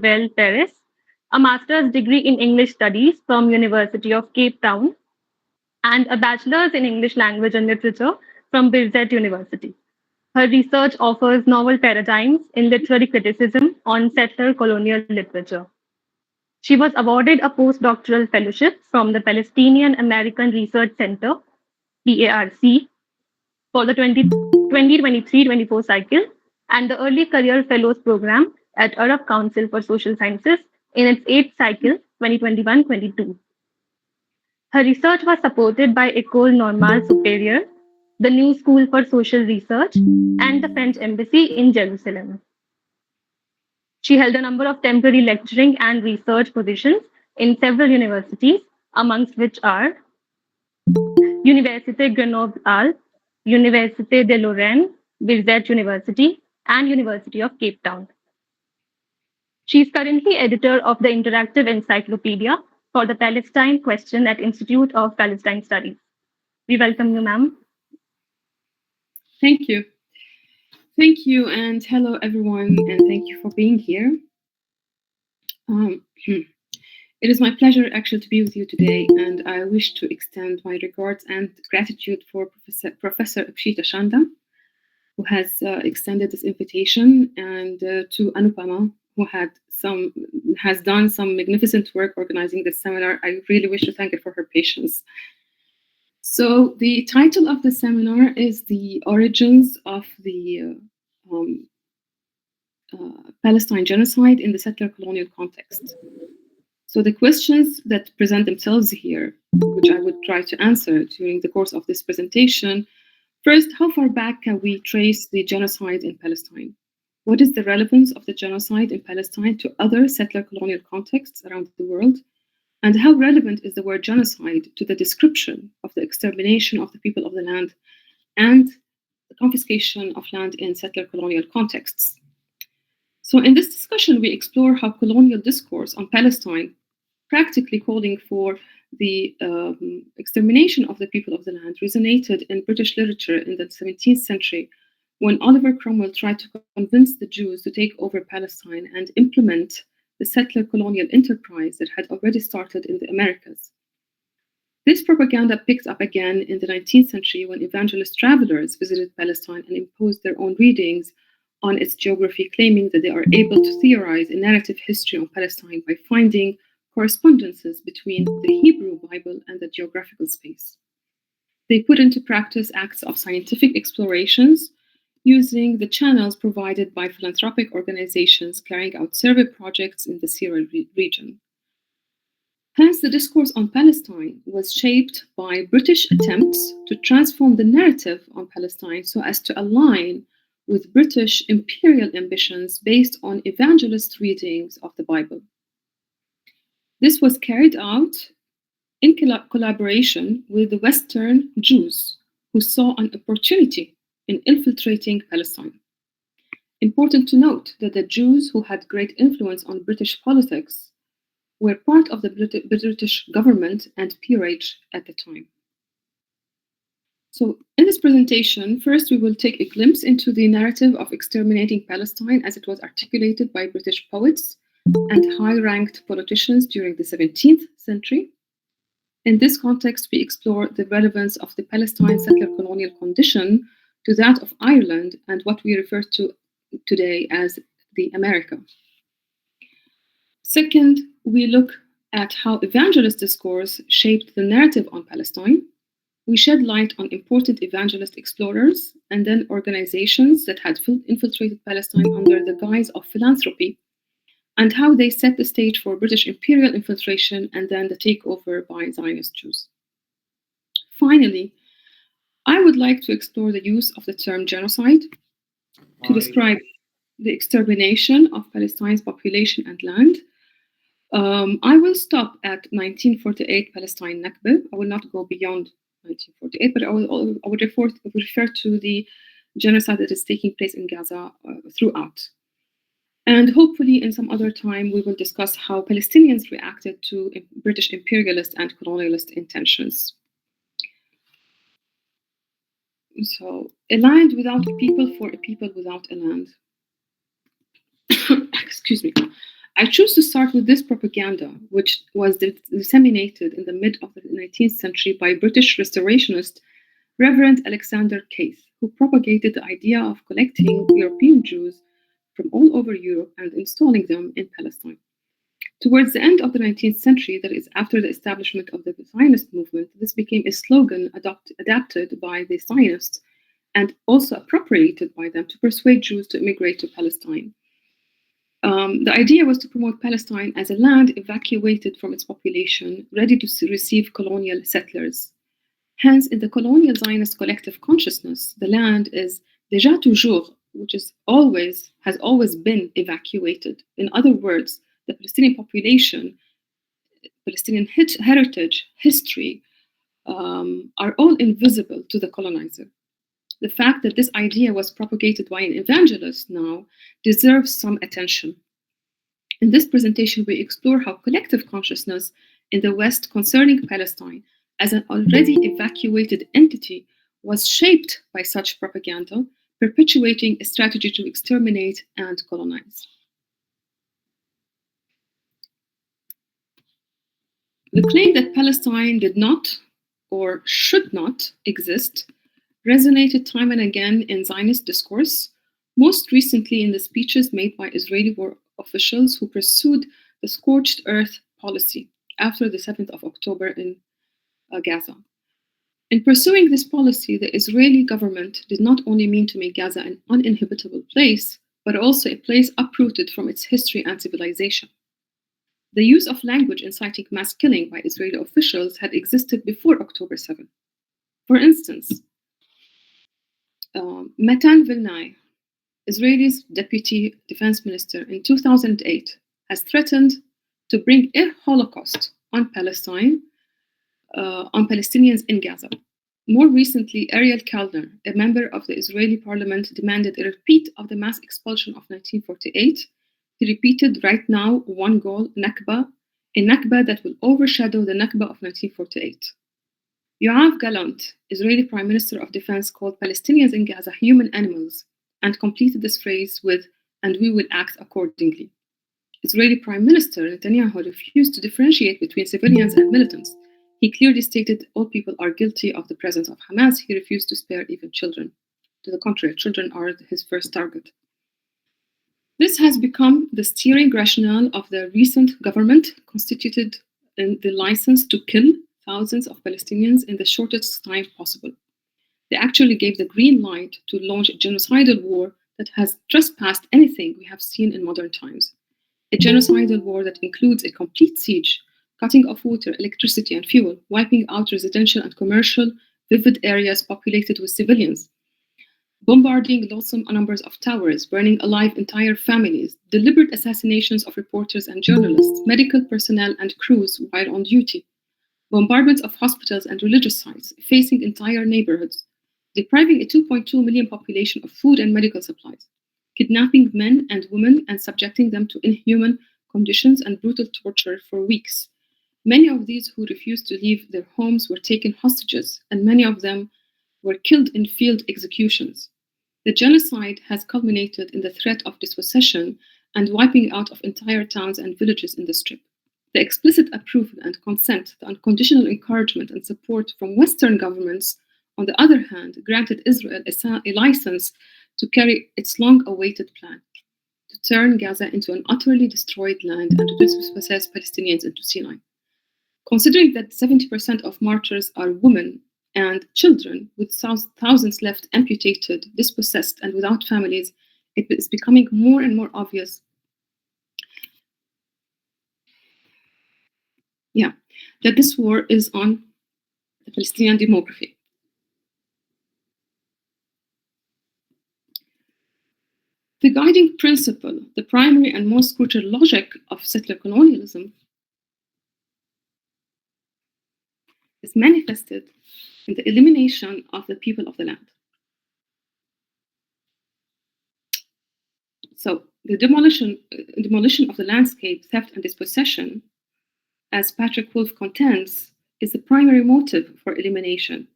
Well Perez, a master's degree in English Studies from University of Cape Town, and a bachelor's in English Language and Literature from Birzeit University. Her research offers novel paradigms in literary criticism on settler colonial literature. She was awarded a postdoctoral fellowship from the Palestinian American Research Center, PARC, for the 2023-24 cycle and the Early Career Fellows Program at Arab Council for Social Sciences in its eighth cycle, 2021-22. Her research was supported by École Normale Supérieure, the New School for Social Research, and the French Embassy in Jerusalem. She held a number of temporary lecturing and research positions in several universities, amongst which are Université Grenoble-Alpes, Université de Lorraine, Birzeit University, and University of Cape Town. She is currently editor of the Interactive Encyclopedia for the Palestine Question at Institute of Palestine Studies. We welcome you, ma'am. Thank you. Thank you, and hello, everyone, and thank you for being here. It is my pleasure actually to be with you today, and I wish to extend my regards and gratitude for Professor Akshita Chanda, who has extended this invitation, and to Anupama, who has done some magnificent work organizing this seminar. I really wish to thank her for her patience. So the title of the seminar is The Origins of the Palestine Genocide in the Settler Colonial Context. So the questions that present themselves here, which I would try to answer during the course of this presentation. First, how far back can we trace the genocide in Palestine? What is the relevance of the genocide in Palestine to other settler colonial contexts around the world? And how relevant is the word genocide to the description of the extermination of the people of the land and the confiscation of land in settler colonial contexts? So in this discussion, we explore how colonial discourse on Palestine, practically calling for the extermination of the people of the land, resonated in British literature in the 17th century when Oliver Cromwell tried to convince the Jews to take over Palestine and implement the settler colonial enterprise that had already started in the Americas. This propaganda picked up again in the 19th century when evangelist travelers visited Palestine and imposed their own readings on its geography, claiming that they are able to theorize a narrative history on Palestine by finding correspondences between the Hebrew Bible and the geographical space. They put into practice acts of scientific explorations using the channels provided by philanthropic organizations carrying out survey projects in the Syrian region. Hence, the discourse on Palestine was shaped by British attempts to transform the narrative on Palestine so as to align with British imperial ambitions based on evangelist readings of the Bible. This was carried out in collaboration with the Western Jews, who saw an opportunity in infiltrating Palestine. Important to note that the Jews who had great influence on British politics were part of the British government and peerage at the time. So in this presentation, first we will take a glimpse into the narrative of exterminating Palestine as it was articulated by British poets and high-ranked politicians during the 17th century. In this context, we explore the relevance of the Palestine settler colonial condition to that of Ireland and what we refer to today as the America. Second, we look at how evangelist discourse shaped the narrative on Palestine. We shed light on important evangelist explorers and then organizations that had infiltrated Palestine under the guise of philanthropy, and how they set the stage for British imperial infiltration and then the takeover by Zionist Jews. Finally, I would like to explore the use of the term genocide to describe the extermination of Palestine's population and land. I will stop at 1948 Palestine Nakba. I will not go beyond 1948, but I will refer to the genocide that is taking place in Gaza throughout. And hopefully in some other time, we will discuss how Palestinians reacted to British imperialist and colonialist intentions. So, a land without a people for a people without a land. Excuse me. I choose to start with this propaganda, which was disseminated in the mid of the 19th century by British restorationist Reverend Alexander Case, who propagated the idea of collecting European Jews from all over Europe and installing them in Palestine. Towards the end of the 19th century, that is, after the establishment of the Zionist movement, this became a slogan adapted by the Zionists and also appropriated by them to persuade Jews to immigrate to Palestine. The idea was to promote Palestine as a land evacuated from its population, ready to receive colonial settlers. Hence, in the colonial Zionist collective consciousness, the land is déjà toujours, which has always been evacuated. In other words, the Palestinian population, Palestinian heritage, history, are all invisible to the colonizer. The fact that this idea was propagated by an evangelist now deserves some attention. In this presentation, we explore how collective consciousness in the West concerning Palestine as an already evacuated entity was shaped by such propaganda, perpetuating a strategy to exterminate and colonize. The claim that Palestine did not or should not exist resonated time and again in Zionist discourse, most recently in the speeches made by Israeli war officials who pursued the scorched earth policy after the 7th of October in Gaza. In pursuing this policy, the Israeli government did not only mean to make Gaza an uninhabitable place, but also a place uprooted from its history and civilization. The use of language inciting mass killing by Israeli officials had existed before October 7. For instance, Matan Vilnai, Israel's deputy defense minister in 2008, has threatened to bring a Holocaust on Palestine, on Palestinians in Gaza. More recently, Ariel Kalner, a member of the Israeli parliament, demanded a repeat of the mass expulsion of 1948. He repeated, right now, one goal, Nakba, a Nakba that will overshadow the Nakba of 1948. Yoav Gallant, Israeli Prime Minister of Defense, called Palestinians in Gaza human animals and completed this phrase with, and we will act accordingly. Israeli Prime Minister Netanyahu refused to differentiate between civilians and militants. He clearly stated all people are guilty of the presence of Hamas. He refused to spare even children. To the contrary, children are his first target. This has become the steering rationale of the recent government constituted in the license to kill thousands of Palestinians in the shortest time possible. They actually gave the green light to launch a genocidal war that has trespassed anything we have seen in modern times. A genocidal war that includes a complete siege, cutting off water, electricity, and fuel, wiping out residential and commercial vivid areas populated with civilians, bombarding loathsome numbers of towers, burning alive entire families, deliberate assassinations of reporters and journalists, medical personnel and crews while on duty, bombardments of hospitals and religious sites, facing entire neighborhoods, depriving a 2.2 million population of food and medical supplies, kidnapping men and women and subjecting them to inhuman conditions and brutal torture for weeks. Many of these who refused to leave their homes were taken hostages, and many of them were killed in field executions. The genocide has culminated in the threat of dispossession and wiping out of entire towns and villages in the Strip. The explicit approval and consent, the unconditional encouragement and support from Western governments, on the other hand, granted Israel a license to carry its long-awaited plan to turn Gaza into an utterly destroyed land and to dispossess Palestinians into Sinai. Considering that 70% of martyrs are women and children, with thousands left amputated, dispossessed, and without families, it is becoming more and more obvious that this war is on the Palestinian demography. The guiding principle, the primary and most crucial logic of settler colonialism, is manifested in the elimination of the people of the land. So the demolition of the landscape, theft, and dispossession, as Patrick Wolf contends, is the primary motive for elimination.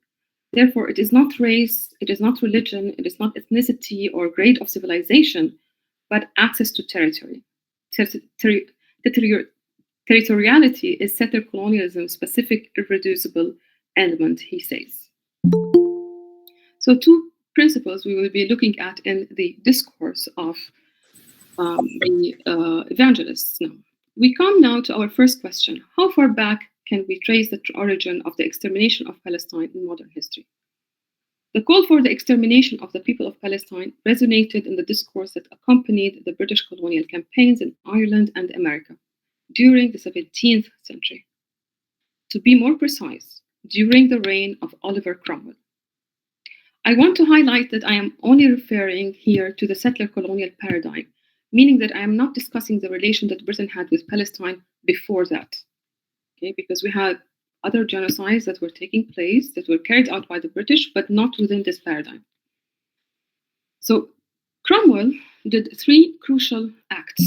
Therefore, it is not race, it is not religion, it is not ethnicity or grade of civilization, but access to territory. Territoriality is settler colonialism's specific, irreducible element, he says. So, two principles we will be looking at in the discourse of the evangelists now. We come now to our first question. How far back can we trace the origin of the extermination of Palestine in modern history? The call for the extermination of the people of Palestine resonated in the discourse that accompanied the British colonial campaigns in Ireland and America during the 17th century. To be more precise, during the reign of Oliver Cromwell. I want to highlight that I am only referring here to the settler colonial paradigm, meaning that I am not discussing the relation that Britain had with Palestine before that. Okay, because we had other genocides that were taking place that were carried out by the British, but not within this paradigm. So Cromwell did three crucial acts.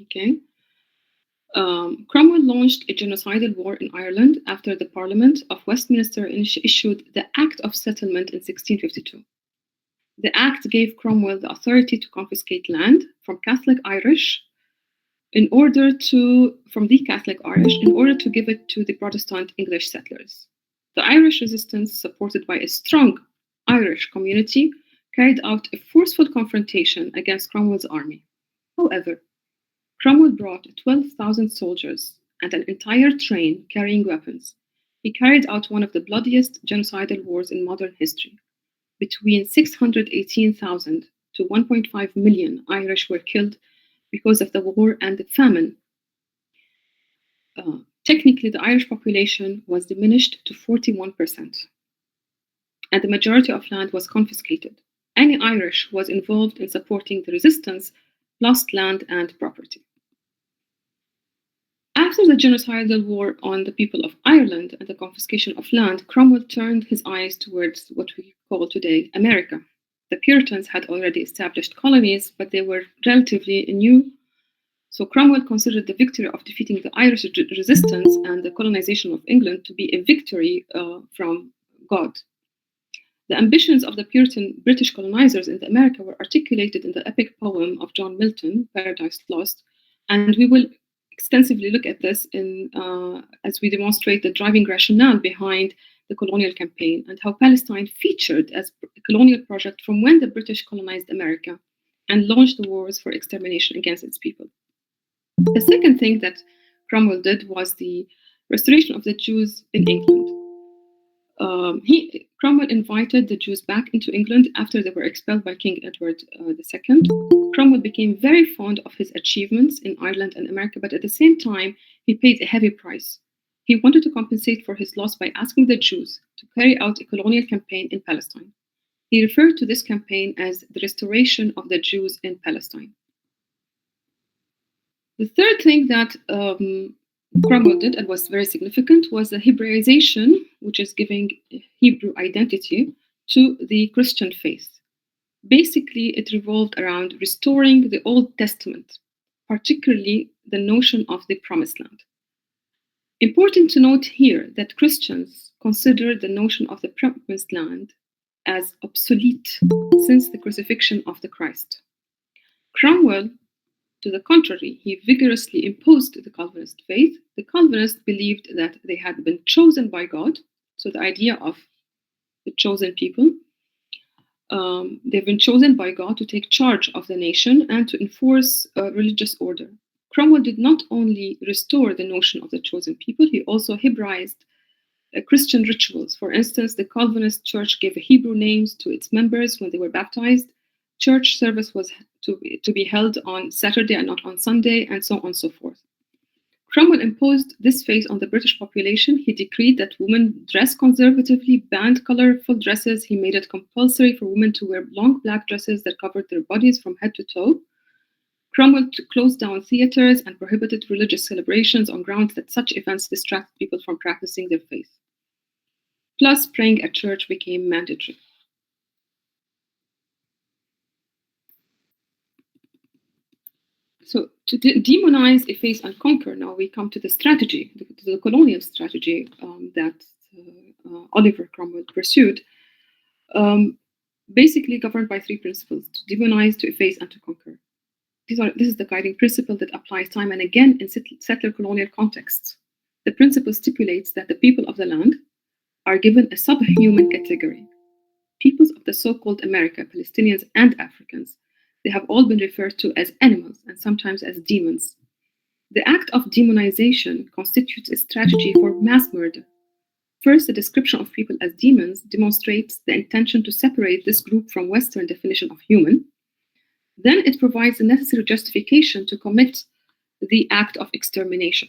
Okay. Cromwell launched a genocidal war in Ireland after the Parliament of Westminster issued the Act of Settlement in 1652. The Act gave Cromwell the authority to confiscate land from Catholic Irish from the Catholic Irish in order to give it to the Protestant English settlers. The Irish resistance, supported by a strong Irish community, carried out a forceful confrontation against Cromwell's army. However, Cromwell brought 12,000 soldiers and an entire train carrying weapons. He carried out one of the bloodiest genocidal wars in modern history. Between 618,000 to 1.5 million Irish were killed because of the war and the famine. Technically, the Irish population was diminished to 41%, and the majority of land was confiscated. Any Irish who was involved in supporting the resistance lost land and property. After the genocidal war on the people of Ireland and the confiscation of land, Cromwell turned his eyes towards what we call today America. The Puritans had already established colonies, but they were relatively new. So Cromwell considered the victory of defeating the Irish resistance and the colonization of England to be a victory from God. The ambitions of the Puritan British colonizers in America were articulated in the epic poem of John Milton, Paradise Lost, and we will extensively look at this as we demonstrate the driving rationale behind the colonial campaign and how Palestine featured as a colonial project from when the British colonized America and launched the wars for extermination against its people. The second thing that Cromwell did was the restoration of the Jews in England. Cromwell invited the Jews back into England after they were expelled by King Edward II. Cromwell became very fond of his achievements in Ireland and America, but at the same time, he paid a heavy price. He wanted to compensate for his loss by asking the Jews to carry out a colonial campaign in Palestine. He referred to this campaign as the restoration of the Jews in Palestine. The third thing that Cromwell did and was very significant was the Hebraization, which is giving Hebrew identity to the Christian faith. Basically, it revolved around restoring the Old Testament, particularly the notion of the Promised Land. Important to note here that Christians consider the notion of the Promised Land as obsolete since the crucifixion of the Christ. Cromwell, to the contrary, he vigorously imposed the Calvinist faith. The Calvinists believed that they had been chosen by God, so the idea of the chosen people. They've been chosen by God to take charge of the nation and to enforce religious order. Cromwell did not only restore the notion of the chosen people, he also Hebraized Christian rituals. For instance, the Calvinist church gave Hebrew names to its members when they were baptized. Church service was to be held on Saturday and not on Sunday, and so on and so forth. Cromwell imposed this faith on the British population. He decreed that women dress conservatively, banned colorful dresses. He made it compulsory for women to wear long black dresses that covered their bodies from head to toe. Cromwell closed down theaters and prohibited religious celebrations on grounds that such events distract people from practicing their faith. Plus, praying at church became mandatory. So to demonize, efface, and conquer, now we come to the strategy, the colonial strategy that Oliver Cromwell pursued, basically governed by three principles: to demonize, to efface, and to conquer. This is the guiding principle that applies time and again in settler colonial contexts. The principle stipulates that the people of the land are given a subhuman category. Peoples of the so-called America, Palestinians and Africans, they have all been referred to as animals and sometimes as demons. The act of demonization constitutes a strategy for mass murder. First, the description of people as demons demonstrates the intention to separate this group from Western definition of human. Then it provides the necessary justification to commit the act of extermination.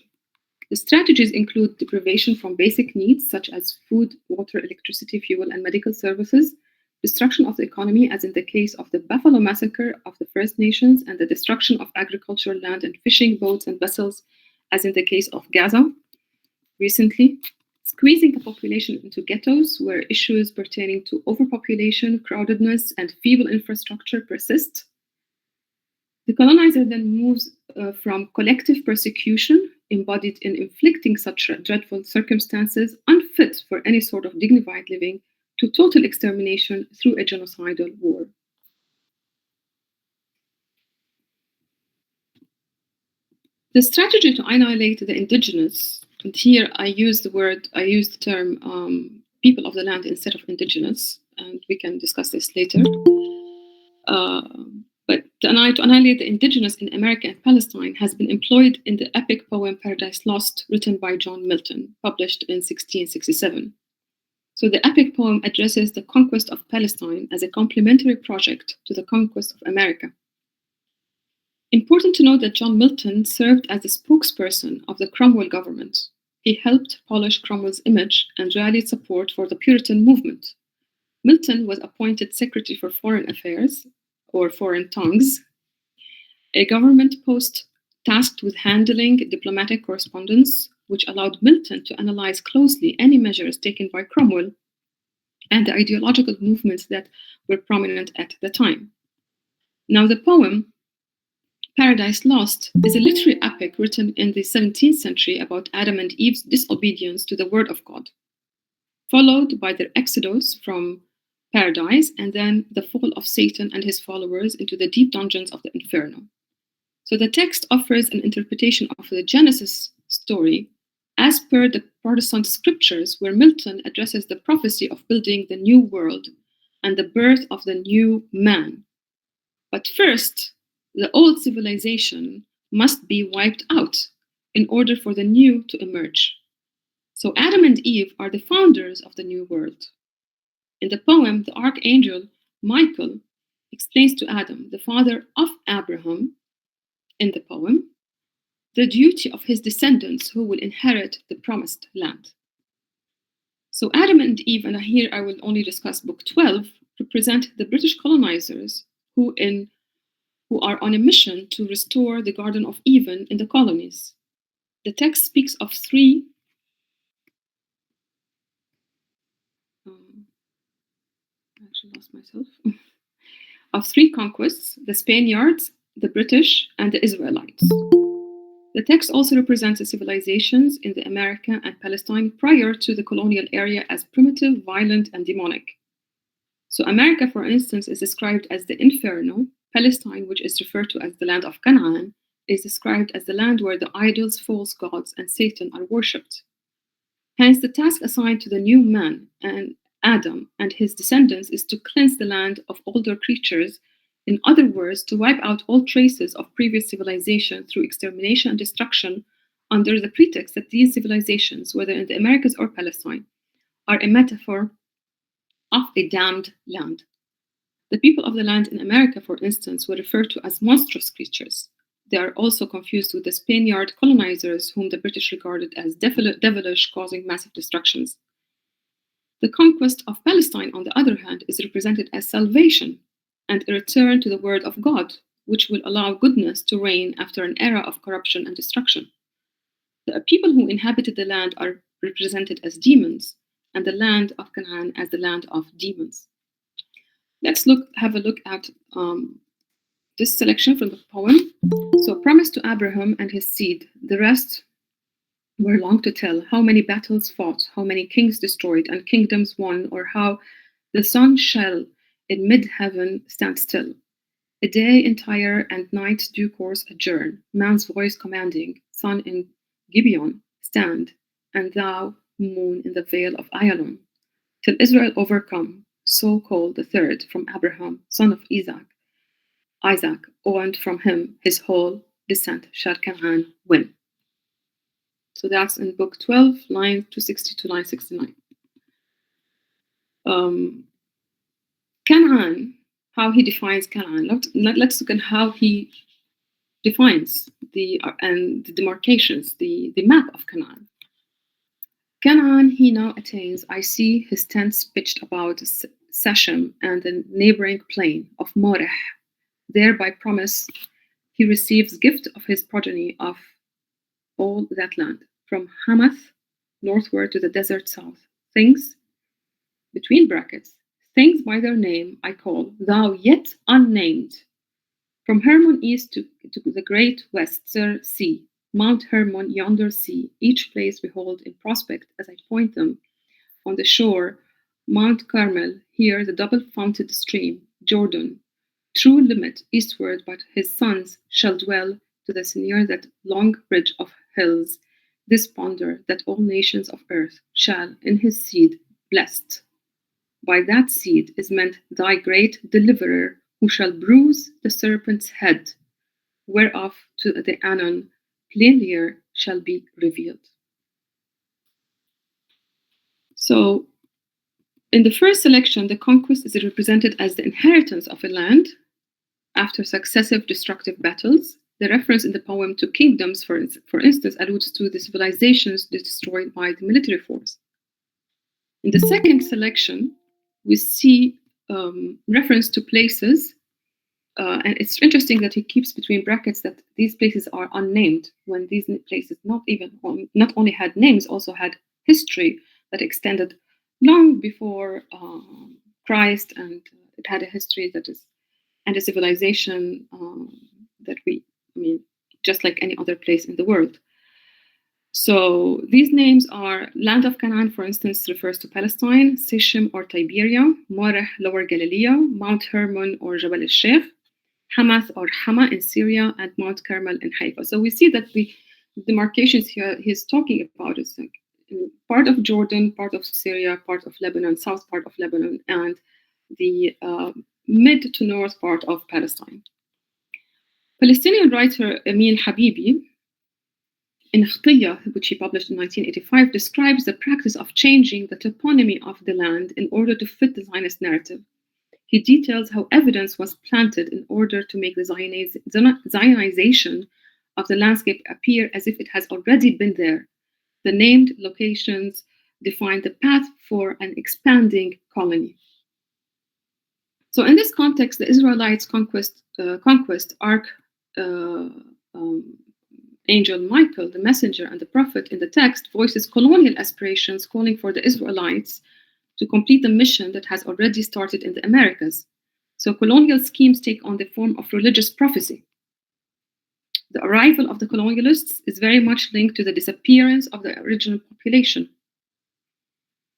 The strategies include deprivation from basic needs such as food, water, electricity, fuel, and medical services, destruction of the economy, as in the case of the Buffalo Massacre of the First Nations, and the destruction of agricultural land and fishing boats and vessels, as in the case of Gaza recently, squeezing the population into ghettos where issues pertaining to overpopulation, crowdedness, and feeble infrastructure persist. The colonizer then moves from collective persecution embodied in inflicting such dreadful circumstances unfit for any sort of dignified living to total extermination through a genocidal war. The strategy to annihilate the indigenous, and here I use the term people of the land instead of indigenous, and we can discuss this later. But to annihilate the indigenous in America and Palestine has been employed in the epic poem Paradise Lost, written by John Milton, published in 1667. So the epic poem addresses the conquest of Palestine as a complementary project to the conquest of America. Important to note that John Milton served as the spokesperson of the Cromwell government. He helped polish Cromwell's image and rallied support for the Puritan movement. Milton was appointed Secretary for Foreign Affairs, or Foreign Tongues, a government post tasked with handling diplomatic correspondence, which allowed Milton to analyze closely any measures taken by Cromwell and the ideological movements that were prominent at the time. Now, the poem Paradise Lost is a literary epic written in the 17th century about Adam and Eve's disobedience to the word of God, followed by their exodus from paradise and then the fall of Satan and his followers into the deep dungeons of the Inferno. So the text offers an interpretation of the Genesis story as per the Protestant scriptures, where Milton addresses the prophecy of building the new world and the birth of the new man. But first, the old civilization must be wiped out in order for the new to emerge. So Adam and Eve are the founders of the new world. In the poem, the archangel Michael explains to Adam, the father of Abraham, in the poem, the duty of his descendants who will inherit the promised land. So Adam and Eve, and here I will only discuss book 12, represent the British colonizers who are on a mission to restore the Garden of Eden in the colonies. The text speaks of three of three conquests: the Spaniards, the British, and the Israelites. The text also represents the civilizations in the America and Palestine prior to the colonial area as primitive, violent, and demonic. So America, for instance, is described as the Inferno. Palestine, which is referred to as the land of Canaan, is described as the land where the idols, false gods, and Satan are worshipped. Hence, the task assigned to the new man and Adam and his descendants is to cleanse the land of older creatures. In other words, to wipe out all traces of previous civilization through extermination and destruction under the pretext that these civilizations, whether in the Americas or Palestine, are a metaphor of a damned land. The people of the land in America, for instance, were referred to as monstrous creatures. They are also confused with the Spaniard colonizers, whom the British regarded as devilish, causing massive destructions. The conquest of Palestine, on the other hand, is represented as salvation and a return to the word of God, which will allow goodness to reign after an era of corruption and destruction. The people who inhabited the land are represented as demons, and the land of Canaan as the land of demons. Let's have a look at this selection from the poem. So, promise to Abraham and his seed, the rest were long to tell, how many battles fought, how many kings destroyed and kingdoms won, or how the sun shall in mid-heaven stand still. A day entire and night due course adjourn, man's voice commanding, sun in Gibeon, stand, and thou, moon in the vale of Ayalon, till Israel overcome, so called the third from Abraham, son of Isaac, and from him his whole descent shall Canaan win. So that's in book 12, line 260 to line 69. Canaan, how he defines Canaan. Let's look at how he defines the demarcations, the map of Canaan. Canaan he now attains. I see his tents pitched about Sachem and the neighboring plain of Moreh. There by promise he receives gift of his progeny of all that land, from Hamath northward to the desert south. Things, between brackets, things by their name I call, thou yet unnamed. From Hermon east to the great western sea, Mount Hermon, yonder sea, each place behold in prospect as I point them. On the shore, Mount Carmel, here the double-founted stream, Jordan, true limit eastward, but his sons shall dwell to the near that long bridge of hills, this ponder that all nations of earth shall in his seed blessed. By that seed is meant thy great deliverer, who shall bruise the serpent's head, whereof to the Anon plainlier shall be revealed. So, in the first selection, the conquest is represented as the inheritance of a land after successive destructive battles. The reference in the poem to kingdoms, for instance, alludes to the civilizations destroyed by the military force. In the second selection, we see reference to places, and it's interesting that he keeps between brackets that these places are unnamed, when these places not only had names, also had history that extended long before Christ, and it had a history that is, and a civilization that just like any other place in the world. So these names are land of Canaan, for instance, refers to Palestine, Sichem or Tiberia, Moreh, Lower Galilee, Mount Hermon or Jabal al-Sheikh, Hamath or Hama in Syria, and Mount Carmel in Haifa. So we see that the demarcations here he's talking about is like part of Jordan, part of Syria, part of Lebanon, south part of Lebanon, and the mid to north part of Palestine. Palestinian writer Emil Habibi, in Khtiya, which he published in 1985, describes the practice of changing the toponymy of the land in order to fit the Zionist narrative. He details how evidence was planted in order to make the Zionization of the landscape appear as if it has already been there. The named locations define the path for an expanding colony. So in this context, the Israelites' conquest Angel Michael, the messenger and the prophet in the text, voices colonial aspirations, calling for the Israelites to complete the mission that has already started in the Americas. So colonial schemes take on the form of religious prophecy. The arrival of the colonialists is very much linked to the disappearance of the original population.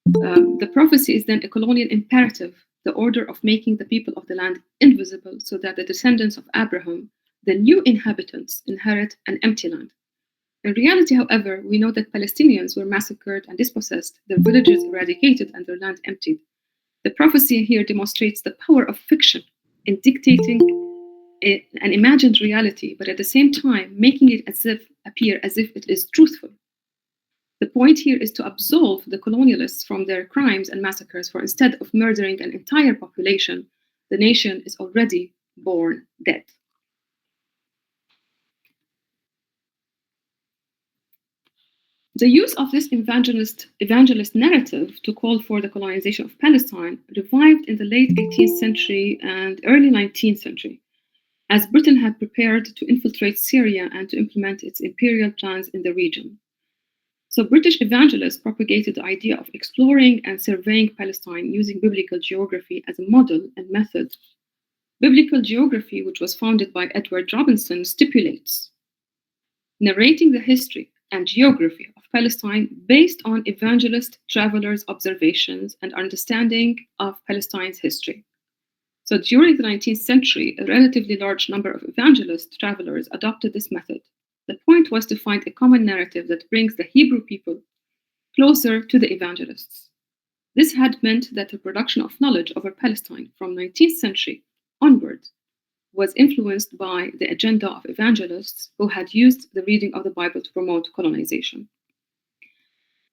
The prophecy is then a colonial imperative, the order of making the people of the land invisible so that the descendants of Abraham, the new inhabitants, inherit an empty land. In reality, however, we know that Palestinians were massacred and dispossessed, their villages eradicated, and their land emptied. The prophecy here demonstrates the power of fiction in dictating an imagined reality, but at the same time making it appear as if it is truthful. The point here is to absolve the colonialists from their crimes and massacres, for instead of murdering an entire population, the nation is already born dead. The use of this evangelist narrative to call for the colonization of Palestine revived in the late 18th century and early 19th century, as Britain had prepared to infiltrate Syria and to implement its imperial plans in the region. So British evangelists propagated the idea of exploring and surveying Palestine using biblical geography as a model and method. Biblical geography, which was founded by Edward Robinson, stipulates narrating the history and geography of Palestine based on evangelist travelers' observations and understanding of Palestine's history. So during the 19th century, a relatively large number of evangelist travelers adopted this method. The point was to find a common narrative that brings the Hebrew people closer to the evangelists. This had meant that the production of knowledge over Palestine from 19th century onward was influenced by the agenda of evangelists who had used the reading of the Bible to promote colonization.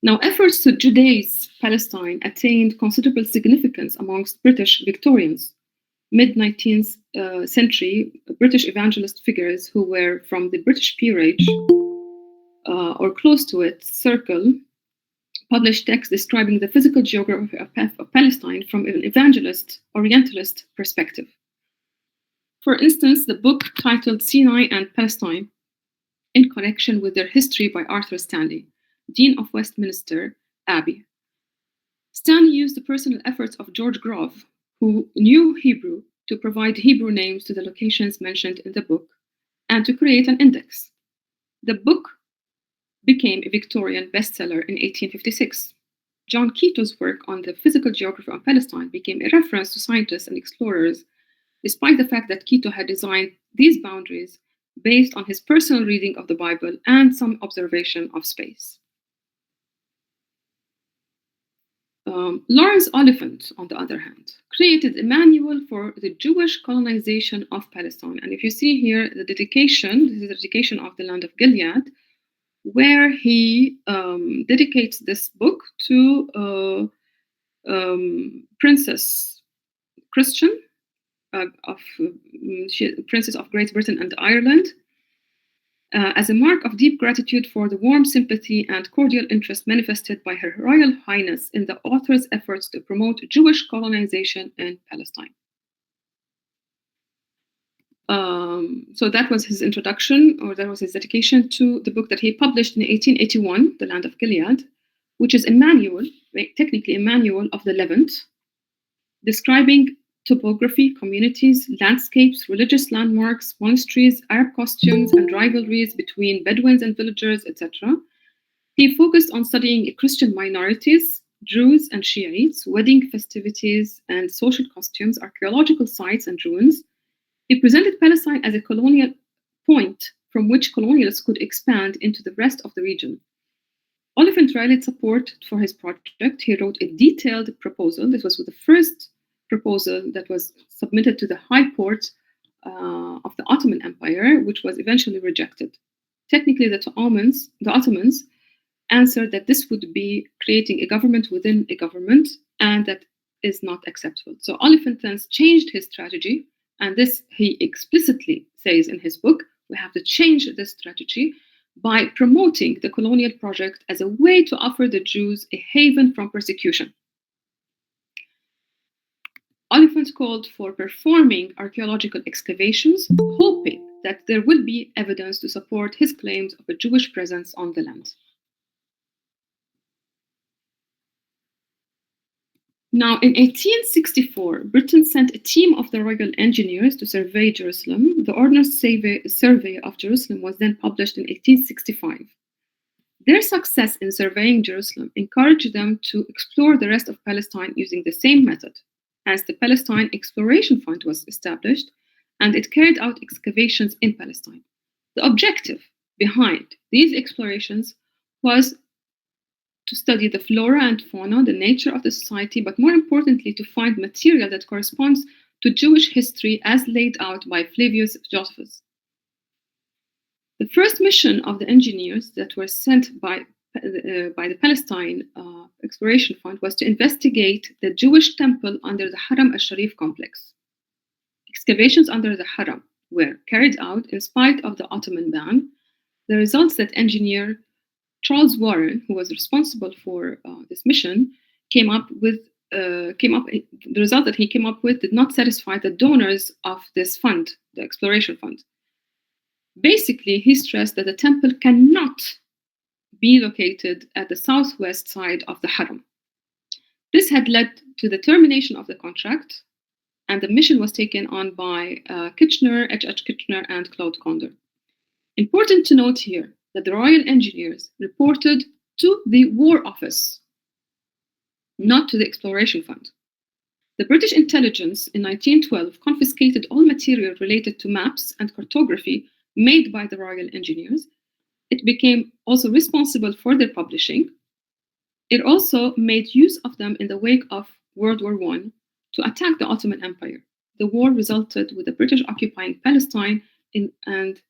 Now, efforts to Judaize Palestine attained considerable significance amongst British Victorians. Mid-19th century British evangelist figures who were from the British peerage or close to it circle published texts describing the physical geography of Palestine from an evangelist, Orientalist perspective. For instance, the book titled Sinai and Palestine in Connection with Their History by Arthur Stanley, Dean of Westminster Abbey. Stanley used the personal efforts of George Grove, who knew Hebrew, to provide Hebrew names to the locations mentioned in the book and to create an index. The book became a Victorian bestseller in 1856. John Quito's work on the physical geography of Palestine became a reference to scientists and explorers, despite the fact that Quito had designed these boundaries based on his personal reading of the Bible and some observation of space. Lawrence Oliphant, on the other hand, created a manual for the Jewish colonization of Palestine. And if you see here the dedication, this is the dedication of the land of Gilead, where he dedicates this book to Princess Christian, Princess of Great Britain and Ireland, as a mark of deep gratitude for the warm sympathy and cordial interest manifested by Her Royal Highness in the author's efforts to promote Jewish colonization in Palestine. So that was his introduction, or that was his dedication to the book that he published in 1881, The Land of Gilead, which is a manual, technically a manual of the Levant, describing topography, communities, landscapes, religious landmarks, monasteries, Arab costumes, and rivalries between Bedouins and villagers, etc. He focused on studying Christian minorities, Druze and Shiites, wedding festivities and social costumes, archaeological sites and ruins. He presented Palestine as a colonial point from which colonialists could expand into the rest of the region. Oliphant rallied support for his project. He wrote a detailed proposal. This was the first proposal that was submitted to the High Court of the Ottoman Empire, which was eventually rejected. Technically, the Ottomans answered that this would be creating a government within a government, and that is not acceptable. So Oliphant then changed his strategy, and this he explicitly says in his book. We have to change this strategy by promoting the colonial project as a way to offer the Jews a haven from persecution. Oliphant called for performing archaeological excavations, hoping that there will be evidence to support his claims of a Jewish presence on the land. Now, in 1864, Britain sent a team of the Royal Engineers to survey Jerusalem. The Ordnance Survey of Jerusalem was then published in 1865. Their success in surveying Jerusalem encouraged them to explore the rest of Palestine using the same method. Hence, the Palestine Exploration Fund was established, and it carried out excavations in Palestine. The objective behind these explorations was to study the flora and fauna, the nature of the society, but more importantly, to find material that corresponds to Jewish history as laid out by Flavius Josephus. The first mission of the engineers that were sent by the Palestine Exploration Fund was to investigate the Jewish temple under the Haram al-Sharif complex. Excavations under the Haram were carried out in spite of the Ottoman ban. The results that engineer Charles Warren, who was responsible for this mission, the result that he came up with did not satisfy the donors of this fund, the exploration fund. Basically, he stressed that the temple cannot be located at the southwest side of the Haram. This had led to the termination of the contract, and the mission was taken on by Kitchener, H.H. Kitchener, and Claude Condor. Important to note here that the Royal Engineers reported to the War Office, not to the Exploration Fund. The British intelligence in 1912 confiscated all material related to maps and cartography made by the Royal Engineers. It became also responsible for their publishing. It also made use of them in the wake of World War I to attack the Ottoman Empire. The war resulted with the British occupying Palestine and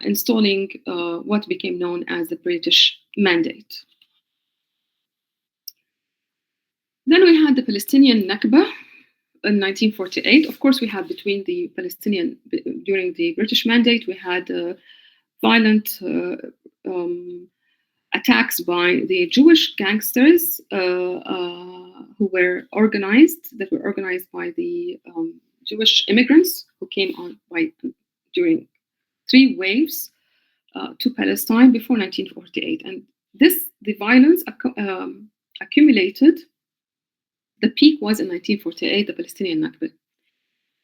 installing what became known as the British Mandate. Then we had the Palestinian Nakba in 1948. Of course, we had during the British Mandate, we had violent attacks by the Jewish gangsters who were organized by the Jewish immigrants who came on during 3 waves to Palestine before 1948. And the violence accumulated. The peak was in 1948, the Palestinian Nakba.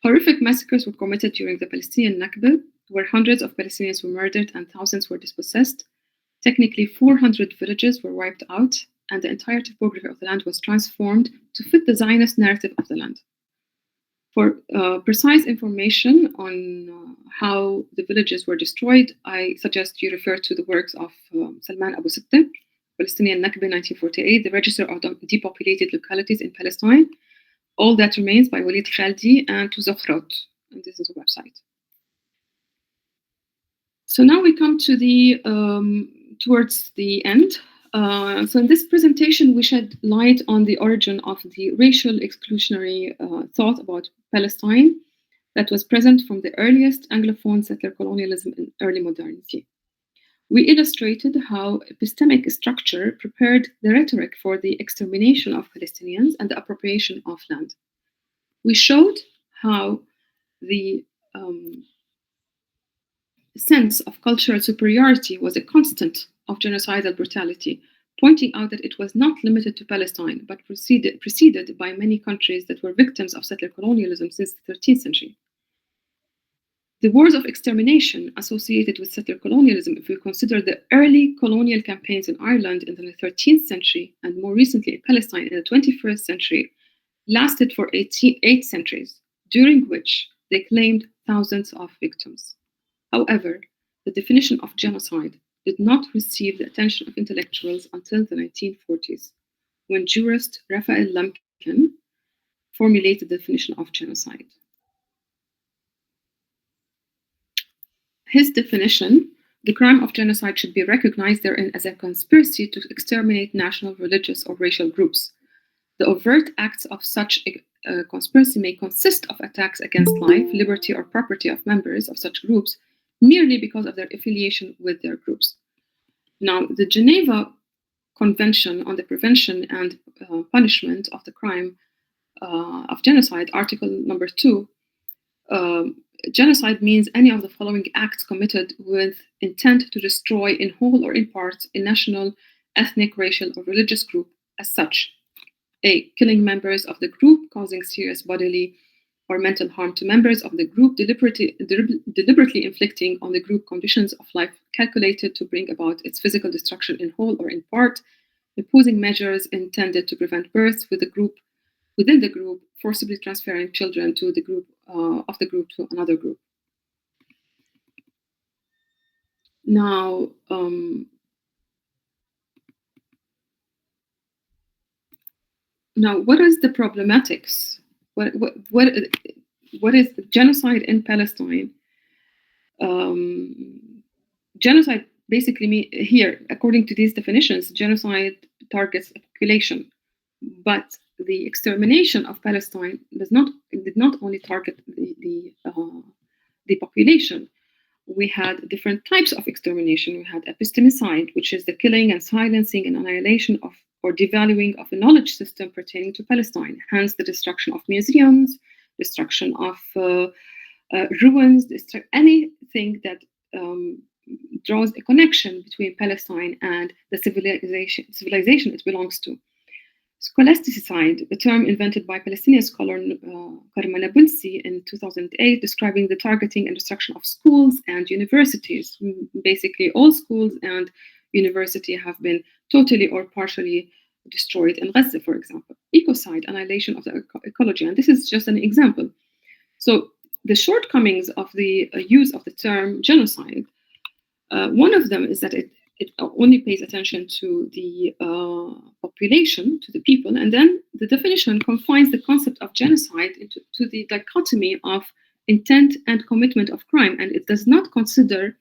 Horrific massacres were committed during the Palestinian Nakba, where hundreds of Palestinians were murdered and thousands were dispossessed. Technically, 400 villages were wiped out, and the entire topography of the land was transformed to fit the Zionist narrative of the land. For precise information on how the villages were destroyed, I suggest you refer to the works of Salman Abu Sittah, Palestinian Nakba 1948, the Register of Depopulated Localities in Palestine, All That Remains by Walid Khaldi, and to Zofrot. And this is a website. So now we come to the towards the end. So in this presentation, we shed light on the origin of the racial exclusionary thought about Palestine that was present from the earliest Anglophone settler colonialism in early modernity. We illustrated how epistemic structure prepared the rhetoric for the extermination of Palestinians and the appropriation of land. We showed how the sense of cultural superiority was a constant of genocidal brutality, pointing out that it was not limited to Palestine, but preceded by many countries that were victims of settler colonialism since the 13th century. The wars of extermination associated with settler colonialism, if we consider the early colonial campaigns in Ireland in the 13th century and more recently in Palestine in the 21st century, lasted for 8 centuries, during which they claimed thousands of victims. However, the definition of genocide did not receive the attention of intellectuals until the 1940s, when jurist Raphael Lemkin formulated the definition of genocide. His definition, the crime of genocide should be recognized therein as a conspiracy to exterminate national, religious, or racial groups. The overt acts of such a conspiracy may consist of attacks against life, liberty, or property of members of such groups merely because of their affiliation with their groups. Now, the Geneva Convention on the Prevention and Punishment of the Crime of Genocide, Article number 2, genocide means any of the following acts committed with intent to destroy in whole or in part a national, ethnic, racial, or religious group as such. A. Killing members of the group, causing serious bodily or mental harm to members of the group, deliberately inflicting on the group conditions of life calculated to bring about its physical destruction in whole or in part, imposing measures intended to prevent births within the group, forcibly transferring children to the group to another group. Now, what is the problematics? What is the genocide in Palestine? Genocide basically here, according to these definitions, genocide targets a population, but the extermination of Palestine did not only target the population. We had different types of extermination. We had epistemicide, which is the killing and silencing and annihilation of or devaluing of a knowledge system pertaining to Palestine, hence the destruction of museums, destruction of ruins, anything that draws a connection between Palestine and the civilization it belongs to. Scholasticide, a term invented by Palestinian scholar Karma Nabulsi in 2008, describing the targeting and destruction of schools and universities. Basically, all schools and universities have been totally or partially destroyed in Gaza, for example. ecocide, annihilation of the ecology. And this is just an example. So the shortcomings of the use of the term genocide, one of them is that it only pays attention to the population, to the people, and then the definition confines the concept of genocide to the dichotomy of intent and commitment of crime, and it does not consider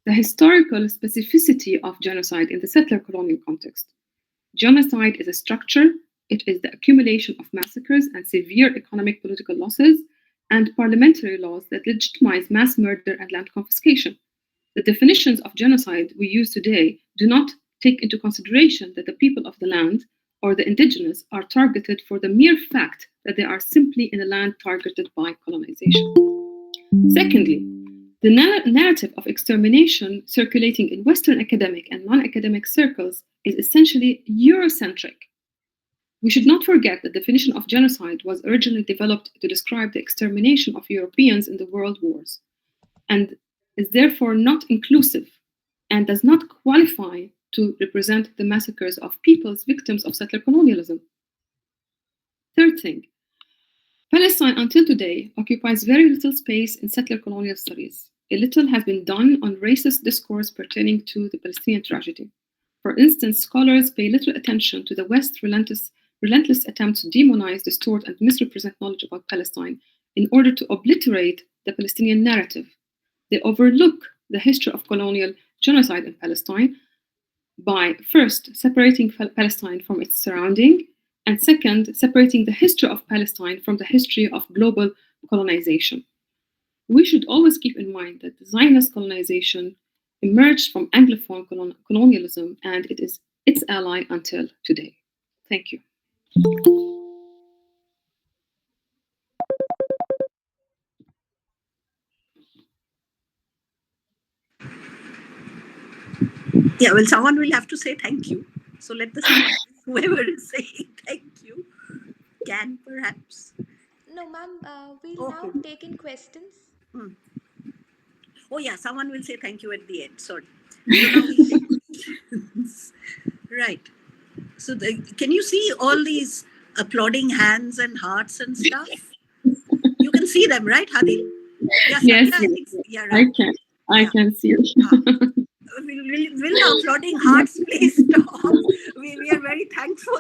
the historical specificity of genocide in the settler colonial context. Genocide is a structure. It is the accumulation of massacres and severe economic political losses and parliamentary laws that legitimize mass murder and land confiscation. The definitions of genocide we use today do not take into consideration that the people of the land or the indigenous are targeted for the mere fact that they are simply in a land targeted by colonization. Secondly, the narrative of extermination circulating in Western academic and non-academic circles is essentially Eurocentric. We should not forget that the definition of genocide was originally developed to describe the extermination of Europeans in the world wars, and is therefore not inclusive and does not qualify to represent the massacres of peoples victims of settler colonialism. Third thing, Palestine until today occupies very little space in settler colonial studies. A little has been done on racist discourse pertaining to the Palestinian tragedy. For instance, scholars pay little attention to the West's relentless attempt to demonize, distort, and misrepresent knowledge about Palestine in order to obliterate the Palestinian narrative. They overlook the history of colonial genocide in Palestine by first separating Palestine from its surrounding, and second, separating the history of Palestine from the history of global colonization. We should always keep in mind that the Zionist colonization emerged from Anglophone colonialism, and it is its ally until today. Thank you. Yeah, well, someone will have to say thank you. So let the whoever is saying thank you can perhaps. No, ma'am, we'll now take in questions. Oh, yeah, someone will say thank you at the end. Sorry. So now we'll take questions. Right. So can you see all these applauding hands and hearts and stuff? You can see them, right, Hadeel? Yes, yeah, right. I can see it. Will the applauding hearts please stop? We are very thankful.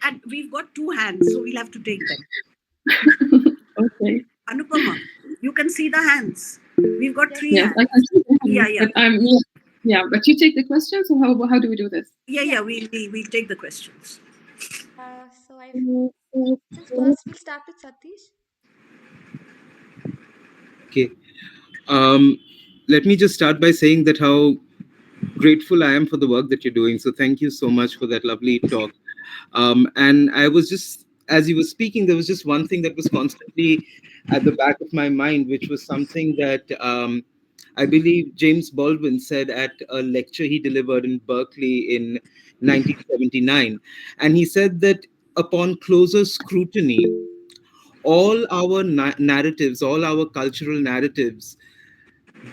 And we've got 2 hands, so we'll have to take them. Okay. Anupama, you can see the hands. We've got 3 yes, hands. I can see the hands. Yeah. But you take the questions, or how do we do this? Yeah, we'll take the questions. First we'll start with Satish. Okay. Let me just start by saying that how grateful I am for the work that you're doing. So thank you so much for that lovely talk. And I was just, as you were speaking, there was just one thing that was constantly at the back of my mind, which was something that I believe James Baldwin said at a lecture he delivered in Berkeley in 1979. And he said that upon closer scrutiny, all our narratives, all our cultural narratives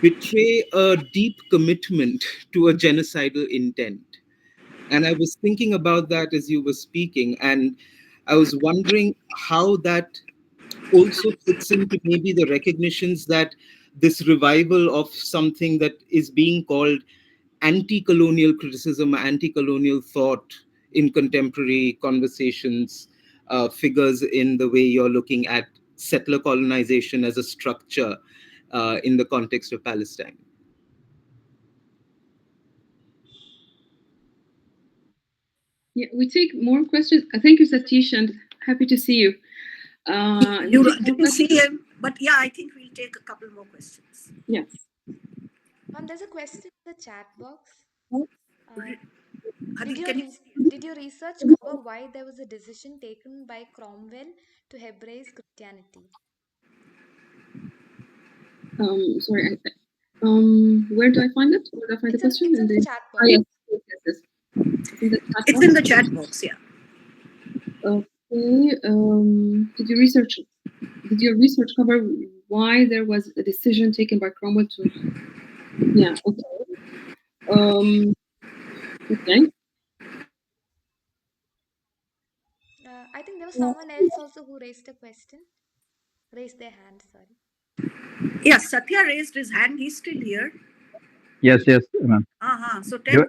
betray a deep commitment to a genocidal intent. And I was thinking about that as you were speaking, and I was wondering how that also fits into maybe the recognitions that this revival of something that is being called anti-colonial criticism, anti-colonial thought in contemporary conversations figures in the way you're looking at settler colonization as a structure in the context of Palestine. Yeah, we take more questions. Thank you, Satish, and happy to see you. You didn't see him, but yeah, I think we'll take a couple more questions. Yes. There's a question in the chat box. Did your research cover why there was a decision taken by Cromwell to Hebraize Christianity? Sorry. Where do I find it? Where do I find the question? It's in the chat box. Yes. It's in the chat box, yeah. Okay. Did your research cover why there was a decision taken by Cromwell to? Yeah. Okay. I was someone else also who raised a question. Raised their hand, sorry. Yeah, Satya raised his hand. He's still here. Yes, yes, ma'am. Uh-huh. So tell You-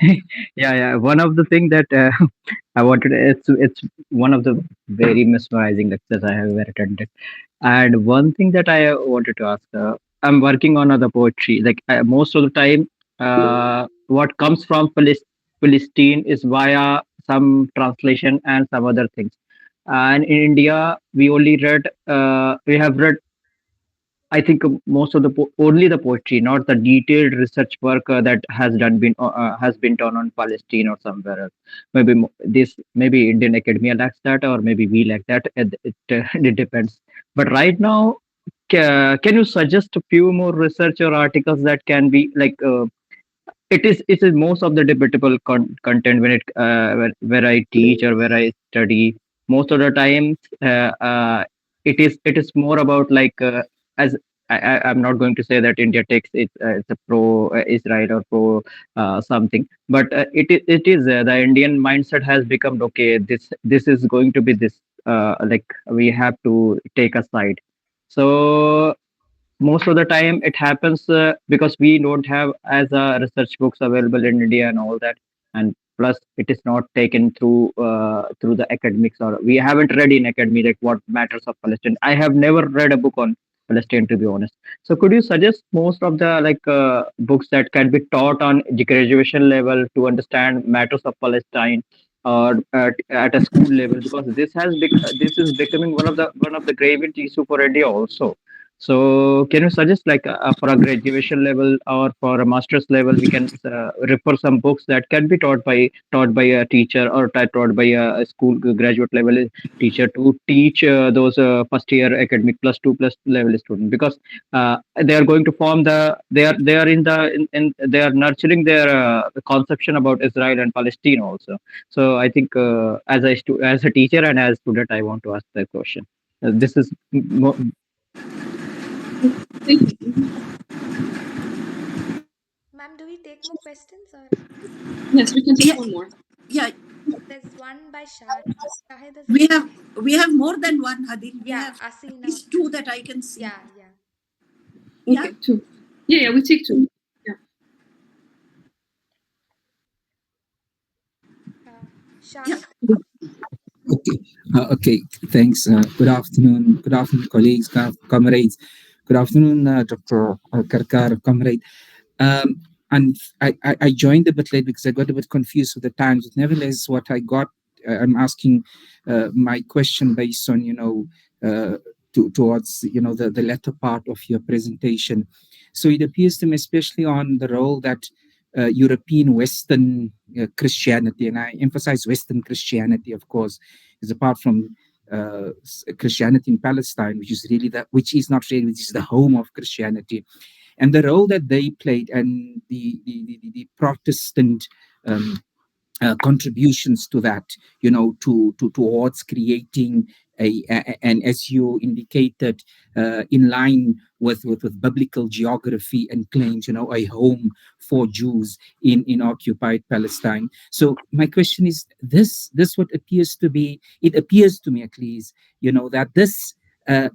me. yeah, yeah. One of the thing that I wanted, it's one of the very mesmerizing lectures I have ever attended. And one thing that I wanted to ask, I'm working on other poetry. Like most of the time, what comes from Palestine is via some translation and some other things. And in India, we have read, I think most of the only the poetry, not the detailed research work that has been done on Palestine or somewhere else. Maybe maybe Indian academia lacks that, or maybe we lack that. It depends. But right now, can you suggest a few more research or articles that can be like it is most of the debatable content when where I teach or where I study. Most of the times, it is more about like as I'm not going to say that India takes it's a pro Israel or pro something, but it is the Indian mindset has become okay. This is going to be this like we have to take a side. So most of the time it happens because we don't have as research books available in India and all that, and plus it is not taken through the academics, or we haven't read in academy like what matters of Palestine. I have never read a book on Palestine, to be honest. So could you suggest most of the like books that can be taught on the graduation level to understand matters of Palestine, or at a school level, because this is becoming one of the grave issue for India also. So, can you suggest like for a graduation level or for a master's level, we can refer some books that can be taught by a teacher, or taught by a school graduate level teacher to teach those first year academic plus two plus level students, because they are going to form they are they are nurturing their conception about Israel and Palestine also. So I think as a teacher and as a student, I want to ask that question. This is Thank you. Ma'am, do we take more questions or Yes, we can take Yeah, one more. yeah. there's one by Shah? Shahid has We raised. have we have more than one, Hadil. We Yeah, have at Asina. least two that I can see. Yeah, yeah. Yeah. Okay, two. Yeah, we take two. Yeah. Yeah. Shahid. Okay. Okay. Thanks. Good afternoon. Good afternoon, colleagues, comrades. Good afternoon, Dr. Karkar, comrade. And I joined a bit late because I got a bit confused with the times. But nevertheless, what I got, I'm asking my question based on, towards, the latter part of your presentation. So it appears to me, especially on the role that European Western Christianity, and I emphasize Western Christianity, of course, is apart from Christianity in Palestine, which is not really, which is the home of Christianity, and the role that they played, and the Protestant contributions to that, towards creating and as you indicated, in line with biblical geography and claims, a home for Jews in occupied Palestine. So my question is this what appears to be, it appears to me at least, that this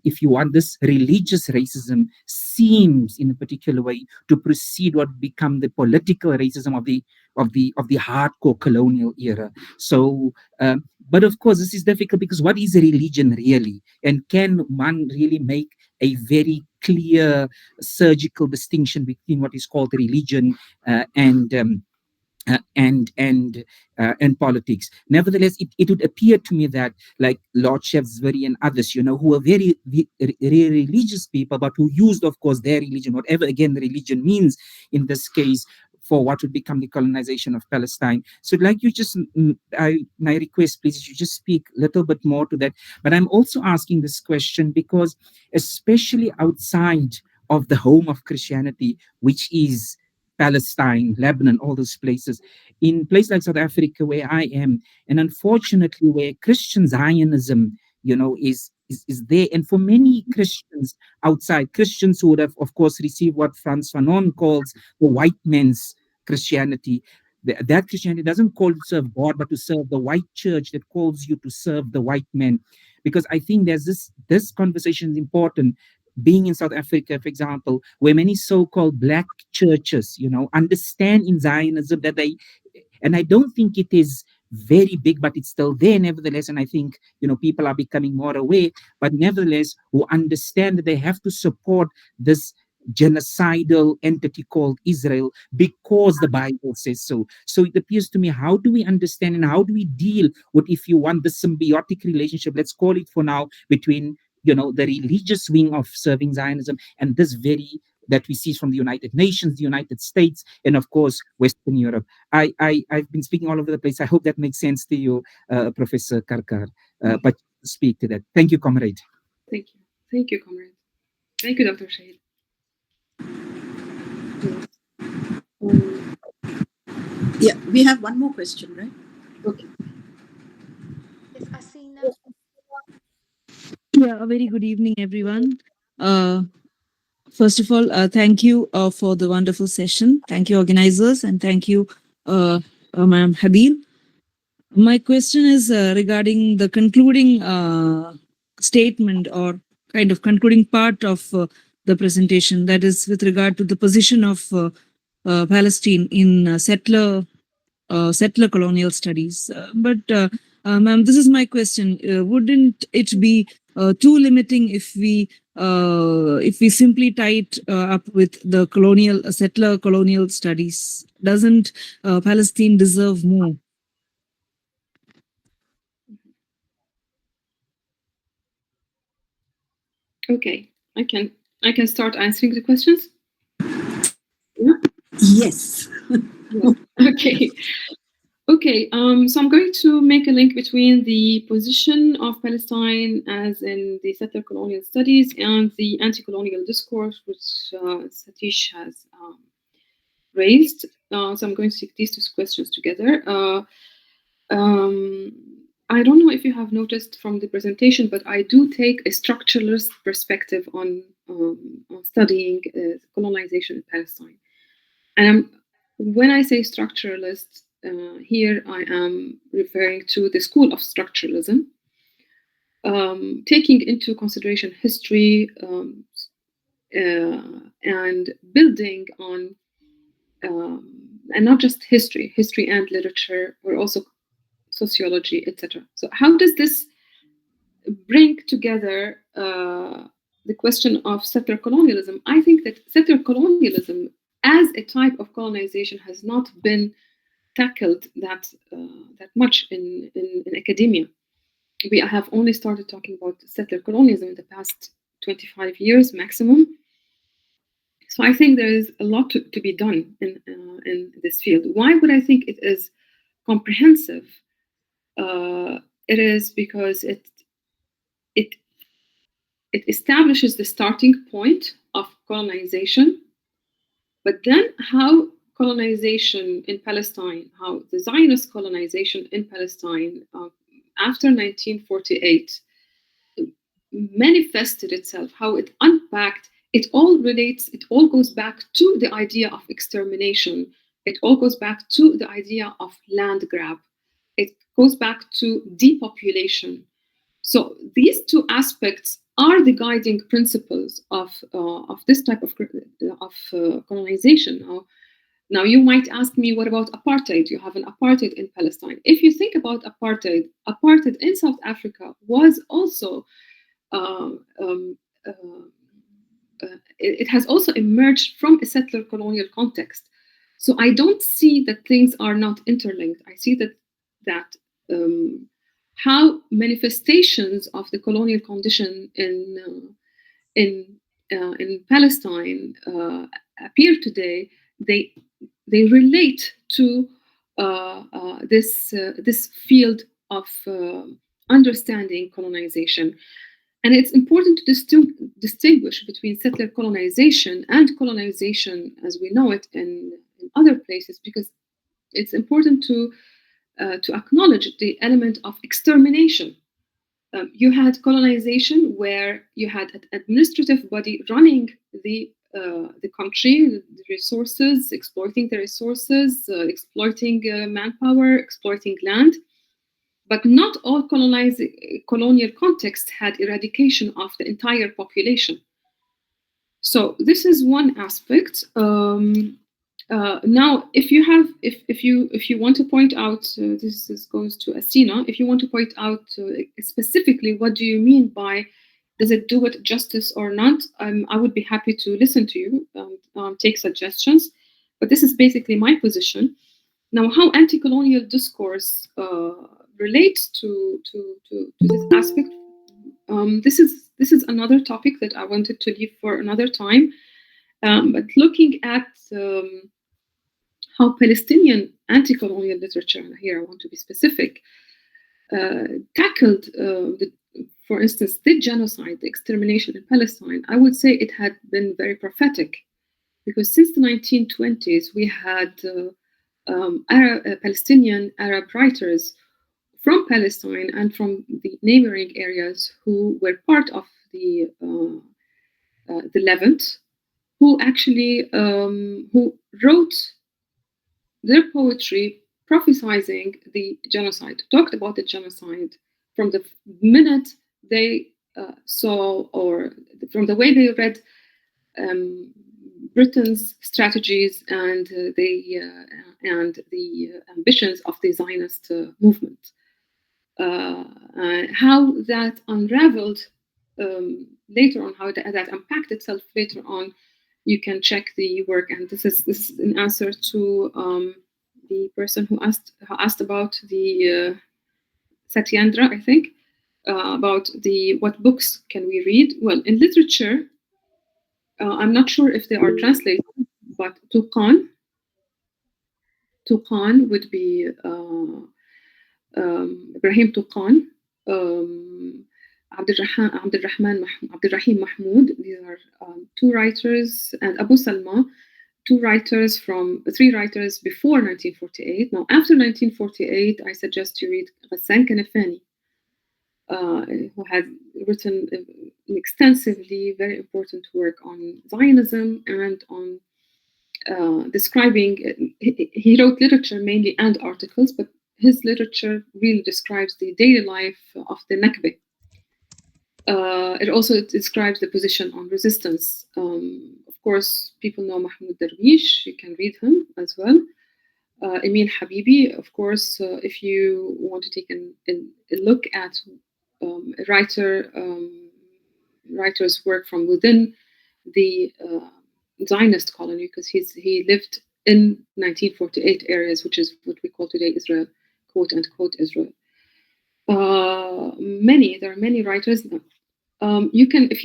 if you want, this religious racism seems in a particular way to precede what become the political racism of the hardcore colonial era. So, but of course, this is difficult because what is a religion really, and can one really make a very clear surgical distinction between what is called religion and uh, and and and politics? Nevertheless, it would appear to me that, like Lord Shaftesbury and others, who are very religious people, but who used, of course, their religion, whatever again the religion means in this case, for what would become the colonization of Palestine. So, like you just, my request, please, you just speak a little bit more to that. But I'm also asking this question because, especially outside of the home of Christianity, which is Palestine, Lebanon, all those places. In places like South Africa, where I am, and unfortunately, where Christian Zionism, is there. And for many Christians outside, Christians who would have, of course, received what Frantz Fanon calls the white man's Christianity, That Christianity doesn't call to serve God, but to serve the white church that calls you to serve the white men. Because I think there's this conversation is important. Being in South Africa, for example, where many so-called black churches, understand in Zionism that and I don't think it is very big, but it's still there nevertheless. And I think, people are becoming more aware, but nevertheless, who understand that they have to support this genocidal entity called Israel because the Bible says so. So it appears to me, how do we understand and how do we deal with, if you want, the symbiotic relationship, let's call it for now, between the religious wing of serving Zionism and this very that we see from the United Nations, the United States, and of course Western Europe. I've been speaking all over the place. I hope that makes sense to you, Professor Karkar. But speak to that. Thank you, comrade. Thank you, comrade. Thank you, Dr. Shahid. Yeah, we have one more question, right? Okay. Yes, Asina. Yeah, a very good evening, everyone. First of all, thank you for the wonderful session. Thank you, organizers, and thank you, Ma'am Hadeel. My question is regarding the concluding statement or kind of concluding part of the presentation, that is with regard to the position of Palestine in settler colonial studies. But ma'am, this is my question. Wouldn't it be too limiting if we simply tie it up with the settler colonial studies? Doesn't Palestine deserve more? Okay, I can start answering the questions. Yeah? Yes. Okay. Okay, so I'm going to make a link between the position of Palestine as in the settler colonial studies and the anti-colonial discourse, which Satish has raised. So I'm going to take these two questions together. I don't know if you have noticed from the presentation, but I do take a structuralist perspective on studying colonization in Palestine. And when I say structuralist, here I am referring to the school of structuralism, taking into consideration history and building on, and not just history and literature, but also sociology, etc. So how does this bring together the question of settler colonialism? I think that settler colonialism as a type of colonization has not been tackled that much in academia. We have only started talking about settler colonialism in the past 25 years maximum. So I think there is a lot to be done in this field. Why would I think it is comprehensive? It is because it establishes the starting point of colonization, but then how colonization in Palestine, how the Zionist colonization in Palestine after 1948 manifested itself, how it unpacked, it all relates, it all goes back to the idea of extermination. It all goes back to the idea of land grab. It goes back to depopulation. So these two aspects are the guiding principles of this type of colonization. Now, you might ask me, what about apartheid? You have an apartheid in Palestine. If you think about apartheid in South Africa was also, it has also emerged from a settler colonial context. So I don't see that things are not interlinked. I see that how manifestations of the colonial condition in Palestine appear today, they relate to this field of understanding colonization. And it's important to distinguish between settler colonization and colonization as we know it in other places, because it's important to acknowledge the element of extermination. You had colonization where you had an administrative body running the the country, the resources, exploiting the resources, exploiting manpower, exploiting land. But not all colonial contexts had eradication of the entire population. So this is one aspect. Now, if you want to point out, this goes to Asina. If you want to point out specifically, what do you mean by does it do it justice or not? I would be happy to listen to you, take suggestions. But this is basically my position. Now, how anti-colonial discourse relates to this aspect, this is another topic that I wanted to leave for another time. But looking at how Palestinian anti-colonial literature, and here I want to be specific, tackled, for instance, the genocide, the extermination in Palestine, I would say it had been very prophetic, because since the 1920s, we had Palestinian Arab writers from Palestine and from the neighboring areas who were part of the Levant, who actually who wrote their poetry prophesizing the genocide, talked about the genocide from the minute they saw, or from the way they read Britain's strategies and the ambitions of the Zionist movement. How that unraveled later on, how that unpacked itself later on, you can check the work. And this is an answer to the person who asked about the Satyendra, I think, about what books can we read. Well, in literature, I'm not sure if they are translated, but Tuqan would be Ibrahim Tuqan, Abdurrahim Mahmoud. These are two writers, and Abu Salma, three writers before 1948. Now, after 1948, I suggest you read Ghassan Kanafani, who had written an extensively very important work on Zionism and on describing. He wrote literature mainly and articles, but his literature really describes the daily life of the Nakba. It also describes the position on resistance. Of course, people know Mahmoud Darwish. You can read him as well. Emil Habibi, of course, if you want to take a look at a writer's work from within the Zionist colony, because he lived in 1948 areas, which is what we call today Israel, quote unquote Israel. There are many writers. You can, if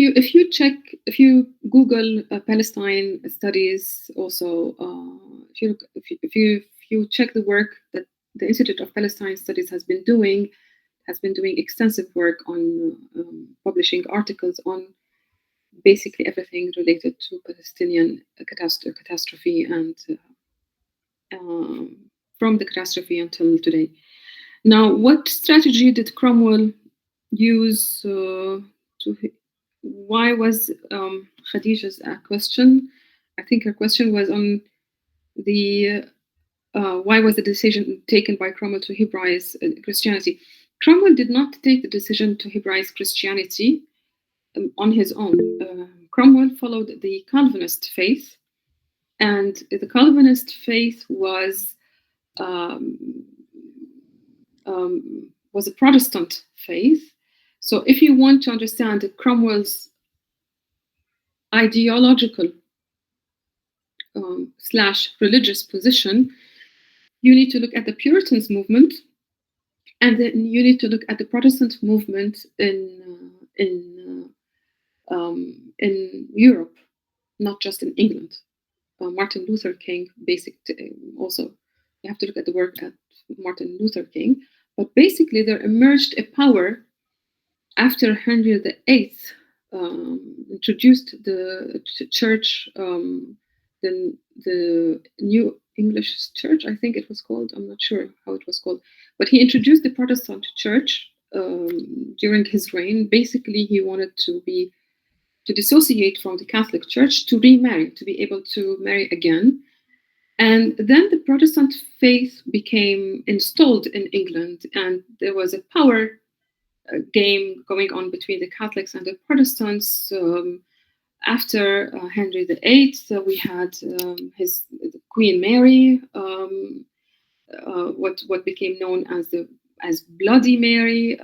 you Google Palestine Studies, also if you check the work that the Institute of Palestine Studies has been doing extensive work on publishing articles on basically everything related to Palestinian catastrophe and from the catastrophe until today. Now, what strategy did Cromwell use why was Khadija's question? I think her question was on the why was the decision taken by Cromwell to Hebraize Christianity? Cromwell did not take the decision to Hebraize Christianity on his own. Cromwell followed the Calvinist faith, and the Calvinist faith was a Protestant faith. So if you want to understand Cromwell's ideological / religious position, you need to look at the Puritans movement, and then you need to look at the Protestant movement in Europe, not just in England. Martin Luther King, also you have to look at the work at Martin Luther King. But basically, there emerged a power after Henry VIII introduced the church, the New English Church, I think it was called. I'm not sure how it was called, but he introduced the Protestant church during his reign. Basically, he wanted to be to dissociate from the Catholic Church, to remarry, to be able to marry again. And then the Protestant faith became installed in England, and there was a power game going on between the Catholics and the Protestants. After Henry VIII, we had his Queen Mary, what became known as Bloody Mary,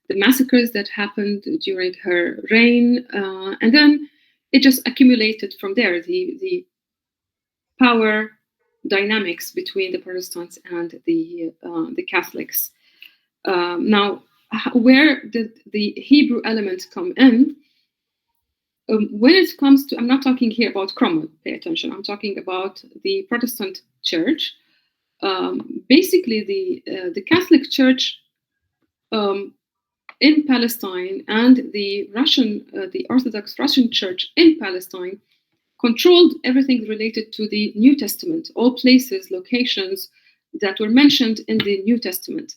the massacres that happened during her reign, and then it just accumulated from there. The power dynamics between the Protestants and the Catholics. Now, where did the Hebrew element come in? When it comes to, I'm not talking here about Cromwell, pay attention, I'm talking about the Protestant Church. Basically, the Catholic Church in Palestine and the Orthodox Russian Church in Palestine controlled everything related to the New Testament, all places, locations that were mentioned in the New Testament.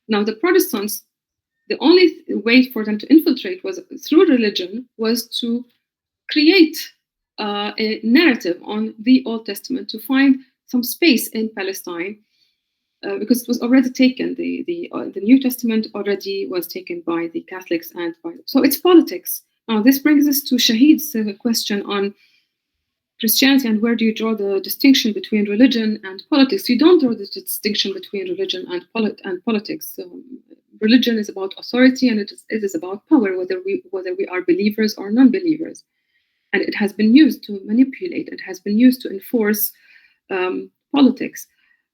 Now, the Protestants, the only way for them to infiltrate was through religion, was to create a narrative on the Old Testament to find some space in Palestine, because it was already taken. The New Testament already was taken by the Catholics, so it's politics. Now, this brings us to Shahid's question on Christianity and where do you draw the distinction between religion and politics. You don't draw the distinction between religion and politics. Religion is about authority, and it is about power, whether we are believers or non-believers. And it has been used to manipulate, it has been used to enforce politics.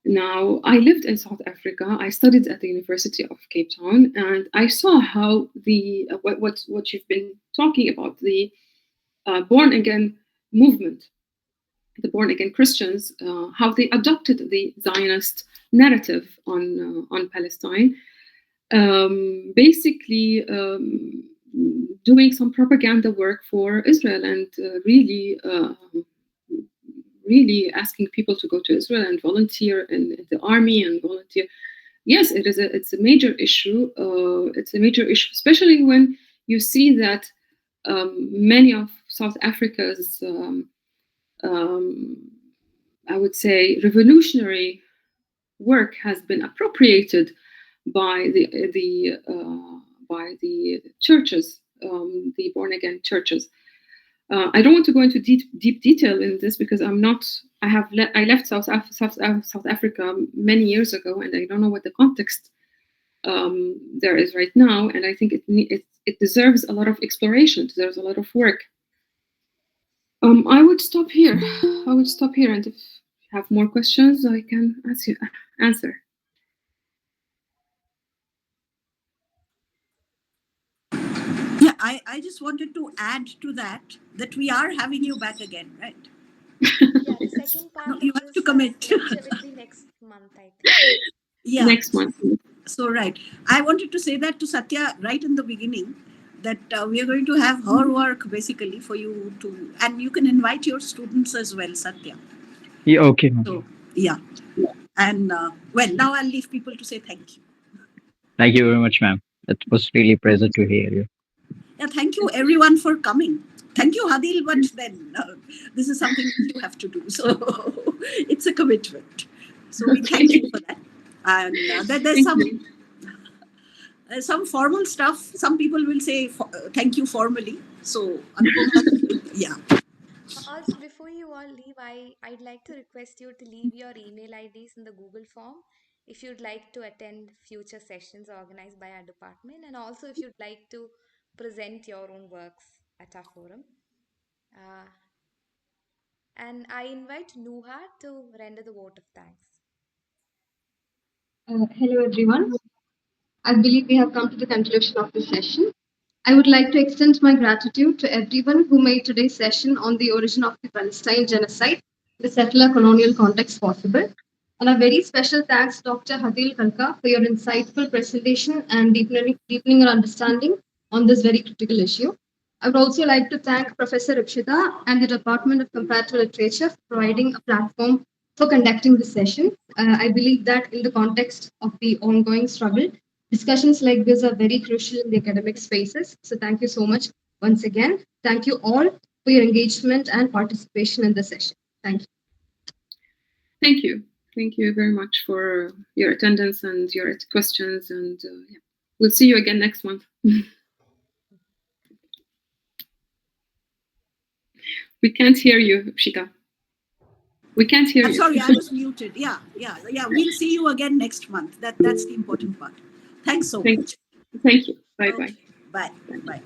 Now, I lived in South Africa. I studied at the University of Cape Town, and I saw how what you've been talking about, the born-again movement, the born-again Christians, how they adopted the Zionist narrative on Palestine, basically doing some propaganda work for Israel, and really asking people to go to Israel and volunteer in the army and volunteer. Yes, it's a major issue. It's a major issue, especially when you see that many of South Africa's I would say revolutionary work has been appropriated by the churches, the born again churches. I don't want to go into deep detail in this because I left South Africa many years ago, and I don't know what the context there is right now. And I think it deserves a lot of exploration. Deserves a lot of work. I would stop here. And if you have more questions, I can answer. Yeah, I just wanted to add to that we are having you back again, right? Yeah, the second part No, you have to commit. will be next month, I think. Yeah. Next month. So, right. I wanted to say that to Satya right in the beginning, that we are going to have her work basically for you to, and you can invite your students as well, Satya. Yeah, okay. So, yeah. And well, now I'll leave people to say thank you. Thank you very much, ma'am. It was really a pleasure to hear you. Yeah, thank you everyone for coming. Thank you, Hadeel, but then this is something you have to do. So it's a commitment. So we thank you for that. And there's some formal stuff. Some people will say thank you formally. So yeah. Also, before you all leave, I'd like to request you to leave your email IDs in the Google form if you'd like to attend future sessions organized by our department, and also if you'd like to present your own works at our forum. And I invite Nuha to render the vote of thanks. Hello, everyone. I believe we have come to the conclusion of this session. I would like to extend my gratitude to everyone who made today's session on the origin of the Palestine Genocide, the Settler Colonial Context possible. And a very special thanks, Dr. Hadeel Karkar, for your insightful presentation and deepening our understanding on this very critical issue. I would also like to thank Professor Ripshita and the Department of Comparative Literature for providing a platform for conducting this session. I believe that in the context of the ongoing struggle, discussions like this are very crucial in the academic spaces. So thank you so much Once again, thank you all for your engagement and participation in the session. Thank you. Thank you. Thank you very much for your attendance and your questions. And yeah. We'll see you again next month. We can't hear you, Shika. We can't hear I'm you. sorry, I was muted. Yeah. We'll see you again next month. That's the important part. Thanks so much. Thank you. Bye-bye. Okay. Bye.